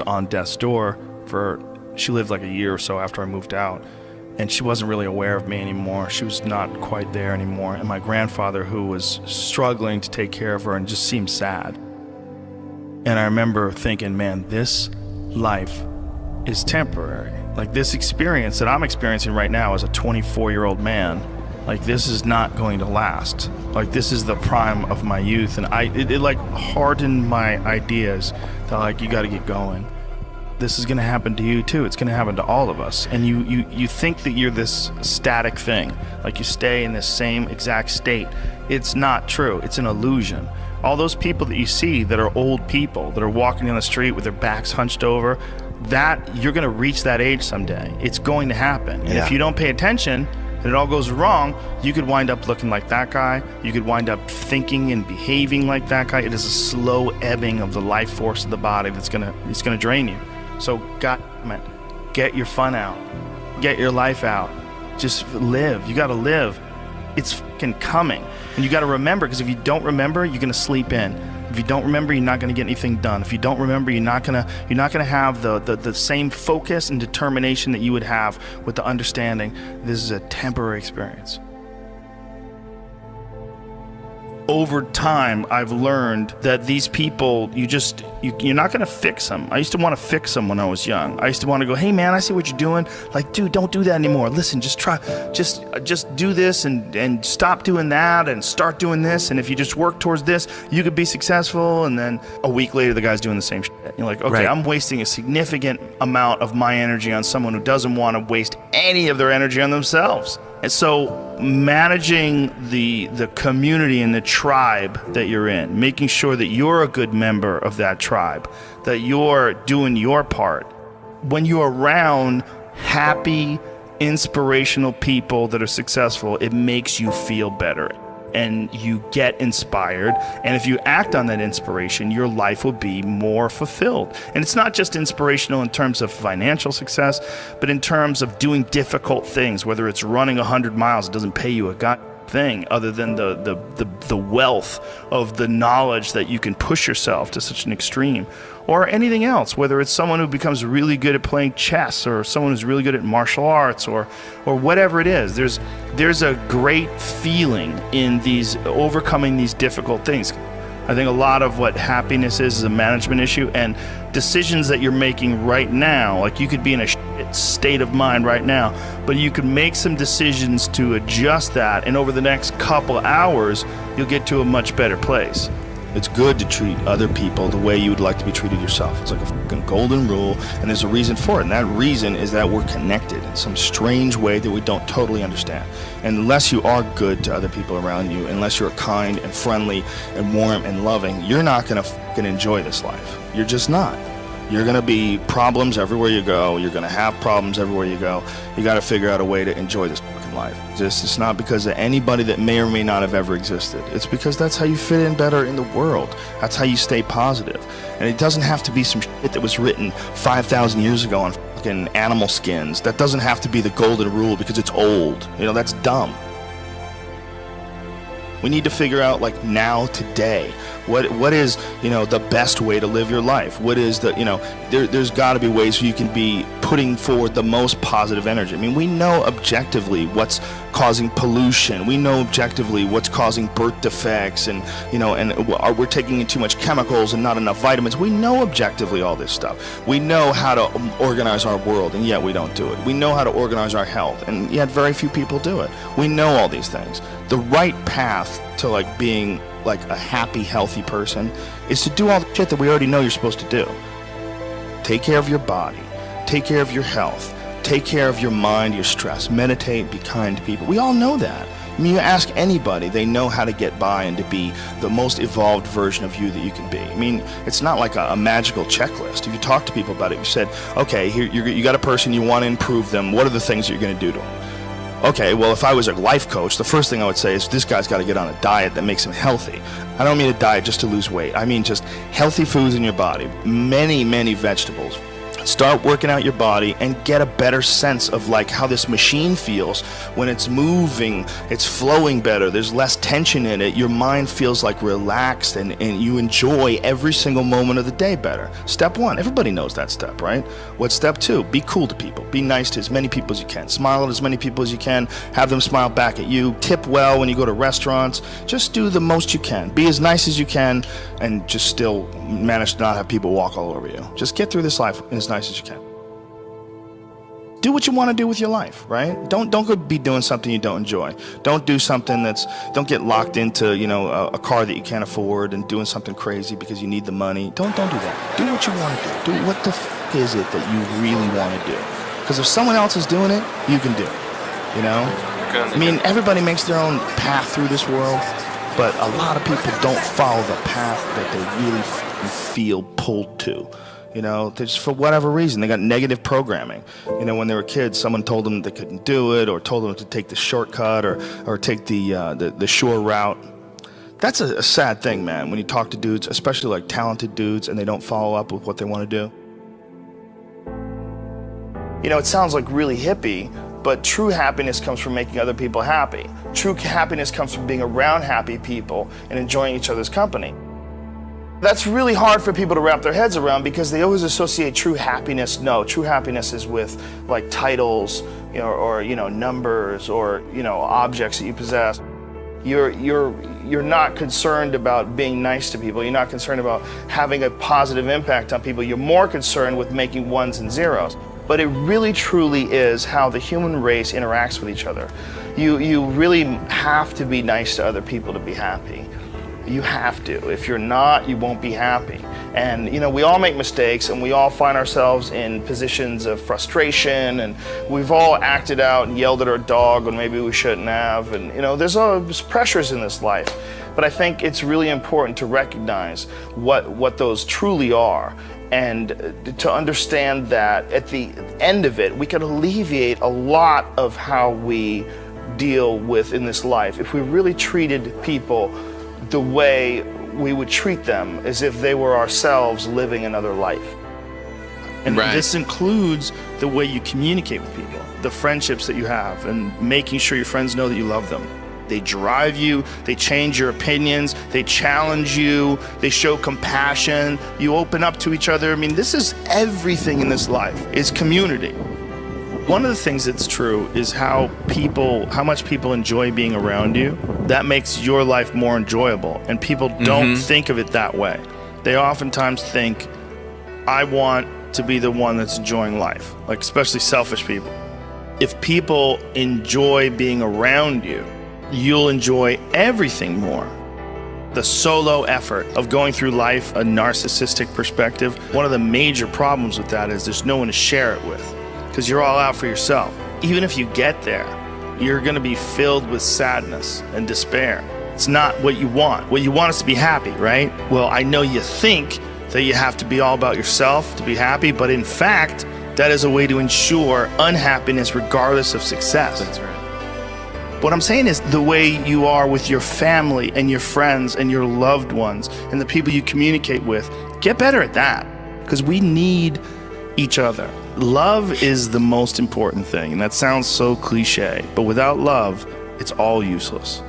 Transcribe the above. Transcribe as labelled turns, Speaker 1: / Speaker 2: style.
Speaker 1: on death's door she lived like a year or so after I moved out, and she wasn't really aware of me anymore. She was not quite there anymore. And my grandfather, who was struggling to take care of her and just seemed sad. And I remember thinking, man, this life is temporary. Like, this experience that I'm experiencing right now as a 24-year-old man, like, this is not going to last. Like, this is the prime of my youth. And it like hardened my ideas that, like, you got to get going. This is going to happen to you too. It's going to happen to all of us. And you think that you're this static thing, like you stay in this same exact state. It's not true. It's an illusion. All those people that you see that are old people that are walking down the street with their backs hunched over, that you're going to reach that age someday. It's going to happen. And if you don't pay attention and it all goes wrong, you could wind up looking like that guy. You could wind up thinking and behaving like that guy. It is a slow ebbing of the life force of the body it's going to drain you. So, goddammit, get your fun out. Get your life out. Just live. You got to live. It's fucking coming. And you got to remember, because if you don't remember, you're going to sleep in. If you don't remember, you're not going to get anything done. If you don't remember, you're not going to have the same focus and determination that you would have with the understanding this is a temporary experience. Over time, I've learned that these people, you're not going to fix them. I used to want to fix them when I was young. I used to want to go, hey man, I see what you're doing. Like, dude, don't do that anymore. Listen, just do this and stop doing that and start doing this. And if you just work towards this, you could be successful. And then a week later, the guy's doing the same shit. You're like, okay, right. I'm wasting a significant amount of my energy on someone who doesn't want to waste any of their energy on themselves. And so managing the community and the tribe that you're in, making sure that you're a good member of that tribe, that you're doing your part. When you're around happy, inspirational people that are successful, it makes you feel better and you get inspired. And if you act on that inspiration, your life will be more fulfilled. And it's not just inspirational in terms of financial success, but in terms of doing difficult things, whether it's running 100 miles, it doesn't pay you a god thing other than the wealth of the knowledge that you can push yourself to such an extreme, or anything else, whether it's someone who becomes really good at playing chess or someone who's really good at martial arts or whatever it is. There's a great feeling in these overcoming these difficult things. I think a lot of what happiness is a management issue, and decisions that you're making right now, like you could be in a shit state of mind right now, but you could make some decisions to adjust that, and over the next couple hours, you'll get to a much better place. It's good to treat other people the way you would like to be treated yourself. It's like a fucking golden rule, and there's a reason for it. And that reason is that we're connected in some strange way that we don't totally understand. And unless you are good to other people around you, unless you're kind and friendly and warm and loving, you're not gonna fucking enjoy this life. You're just not. You're gonna be problems everywhere you go. You're gonna have problems everywhere you go. You gotta figure out a way to enjoy this fucking life. It's not because of anybody that may or may not have ever existed. It's because that's how you fit in better in the world. That's how you stay positive. And it doesn't have to be some shit that was written 5,000 years ago on fucking animal skins. That doesn't have to be the golden rule because it's old. You know, that's dumb. We need to figure out, like, now, today, what is, you know, the best way to live your life? What is the, you know, there's got to be ways where you can be putting forward the most positive energy. I mean, we know objectively what's causing pollution. We know objectively what's causing birth defects, and, you know, and we're taking in too much chemicals and not enough vitamins. We know objectively all this stuff. We know how to organize our world, and yet we don't do it. We know how to organize our health, and yet very few people do it. We know all these things. The right path to, like, being like a happy, healthy person is to do all the shit that we already know you're supposed to do. Take care of your body, take care of your health, take care of your mind, your stress, meditate, be kind to people. We all know that. I mean, you ask anybody, they know how to get by and to be the most evolved version of you that you can be. I mean, it's not like a magical checklist. If you talk to people about it, you said, okay, here you got a person, you want to improve them, what are the things you're going to do to them? Okay, well, if I was a life coach, the first thing I would say is this guy's got to get on a diet that makes him healthy. I don't mean a diet just to lose weight. I mean just healthy foods in your body, many, many vegetables, Start working out your body and get a better sense of like how this machine feels when it's moving, it's flowing better, there's less tension in it, your mind feels like relaxed, and you enjoy every single moment of the day better. Step 1, everybody knows that step, right? What's step 2? Be cool to people. Be nice to as many people as you can. Smile at as many people as you can. Have them smile back at you. Tip well when you go to restaurants. Just do the most you can. Be as nice as you can and just still manage to not have people walk all over you. Just get through this life as nice as you can. Do what you want to do with your life, right? Don't go be doing something you don't enjoy. Don't do something don't get locked into, a car that you can't afford and doing something crazy because you need the money. Don't do that. Do what you want to do. Do what the f is it that you really want to do? Because if someone else is doing it, you can do it, I mean, everybody makes their own path through this world, but a lot of people don't follow the path that they really feel pulled to. Just for whatever reason, they got negative programming. When they were kids, someone told them they couldn't do it, or told them to take the shortcut, or take the shore route. That's a sad thing, man, when you talk to dudes, especially like talented dudes, and they don't follow up with what they want to do. It sounds like really hippie, but true happiness comes from making other people happy. True happiness comes from being around happy people and enjoying each other's company. That's really hard for people to wrap their heads around because they always associate true happiness. No, true happiness is with like titles, or numbers, or objects that you possess. You're not concerned about being nice to people. You're not concerned about having a positive impact on people. You're more concerned with making ones and zeros. But it really truly is how the human race interacts with each other. You really have to be nice to other people to be happy. You have to. If you're not, you won't be happy. And we all make mistakes, and we all find ourselves in positions of frustration, and we've all acted out and yelled at our dog when maybe we shouldn't have, and there's pressures in this life. But I think it's really important to recognize what those truly are, and to understand that at the end of it, we can alleviate a lot of how we deal with in this life if we really treated people the way we would treat them as if they were ourselves living another life. And this includes the way you communicate with people, the friendships that you have, and making sure your friends know that you love them. They drive you, they change your opinions, they challenge you, they show compassion, you open up to each other. I mean, this is everything in this life, is community. One of the things that's true is how much people enjoy being around you. That makes your life more enjoyable, and people don't think of it that way. They oftentimes think, I want to be the one that's enjoying life, like especially selfish people. If people enjoy being around you, you'll enjoy everything more. The solo effort of going through life, a narcissistic perspective, one of the major problems with that is there's no one to share it with, because you're all out for yourself. Even if you get there, you're going to be filled with sadness and despair. It's not what you want. What you want is to be happy, right? Well, I know you think that you have to be all about yourself to be happy, but in fact, that is a way to ensure unhappiness regardless of success.
Speaker 2: That's right.
Speaker 1: What I'm saying is the way you are with your family and your friends and your loved ones and the people you communicate with, get better at that, because we need each other. Love is the most important thing, and that sounds so cliche, but without love, it's all useless.